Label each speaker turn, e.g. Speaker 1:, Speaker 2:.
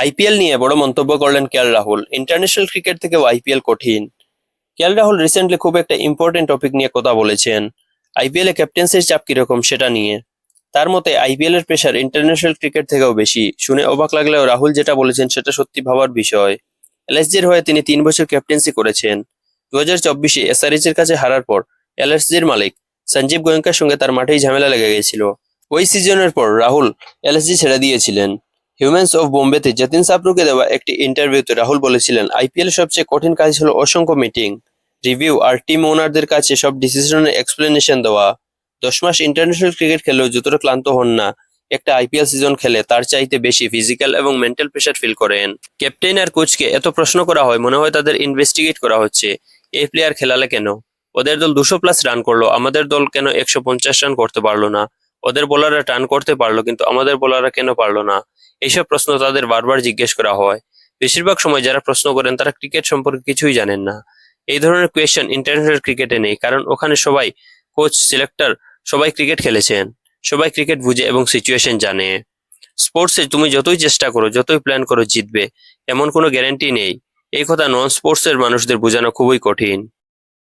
Speaker 1: IPL নিয়ে বড় মন্তব্য করলেন রাহুল। ইন্টারন্যাশনাল ক্রিকেট থেকেও আইপিএল কঠিন। রাহুল রিসেন্টলি খুব একটা ইম্পর্টেন্ট টপিক নিয়ে কথা বলেছেন। আইপিএল এ ক্যাপ্টেন্সির চাপ কিরকম সেটা নিয়ে। তার মতে আইপিএল এর প্রেশার ইন্টারন্যাশনাল ক্রিকেট থেকেও বেশি। শুনে অবাক লাগলেও রাহুল যেটা বলেছেন সেটা সত্যি ভাবার বিষয়। এলএসজির হয়ে তিনি 3 বছর ক্যাপ্টেন্সি করেছেন। 2024-এ এসআরএইচ এর কাছে হারার পর এলএসজির মালিক সঞ্জীব গোয়েঙ্কার সঙ্গে তার মাঠেই ঝামেলা লেগে গেছিল। ওই সিজনের পর রাহুল এলএসজি ছেড়ে দিয়েছিলেন। হিউম্যানস অফ বোম্বেতে যতীন সাপরুকে দেওয়া একটি ইন্টারভিউতে রাহুল বলেছিলেন, আইপিএল সবচেয়ে কঠিন কাজ হলো অসংখ্য মিটিং, রিভিউ আর টিম ওনারদের কাছে সব ডিসিশনের এক্সপ্লেনেশন দেওয়া। 10 মাস ইন্টারন্যাশনাল ক্রিকেট খেলেও যতটা ক্লান্ত হন না, একটা আইপিএল সিজন খেলে তার চাইতে বেশি ফিজিক্যাল এবং মেন্টাল প্রেশার ফিল করেন। ক্যাপ্টেন আর কোচকে এত প্রশ্ন করা হয়, মনে হয় তাদের ইনভেস্টিগেট করা হচ্ছে। এই প্লেয়ার খেলালে কেন? ওদের দল 200+ রান করলো, আমাদের দল কেন 150 রান করতে পারলো না? ওদের বোলাররা টার্ন করতে পারলো কিন্তু আমাদের বোলাররা কেন পারলো না? এইসব প্রশ্ন তাদের বারবার জিজ্ঞেস করা হয়। বেশিরভাগ সময় যারা প্রশ্ন করেন তারা ক্রিকেট সম্পর্কে কিছুই জানেন না। এই ধরনের কোয়েশ্চেন ইন্টারন্যাশনাল ক্রিকেটে নেই, কারণ ওখানে সবাই কোচ, সিলেক্টর সবাই ক্রিকেট খেলেছেন, সবাই ক্রিকেট বুঝে এবং সিচুয়েশন জানে। স্পোর্টসে তুমি যতই চেষ্টা করো, যতই প্ল্যান করো, জিতবে এমন কোনো গ্যারান্টি নেই। এই কথা নন স্পোর্টসের মানুষদের বোঝানো খুবই কঠিন।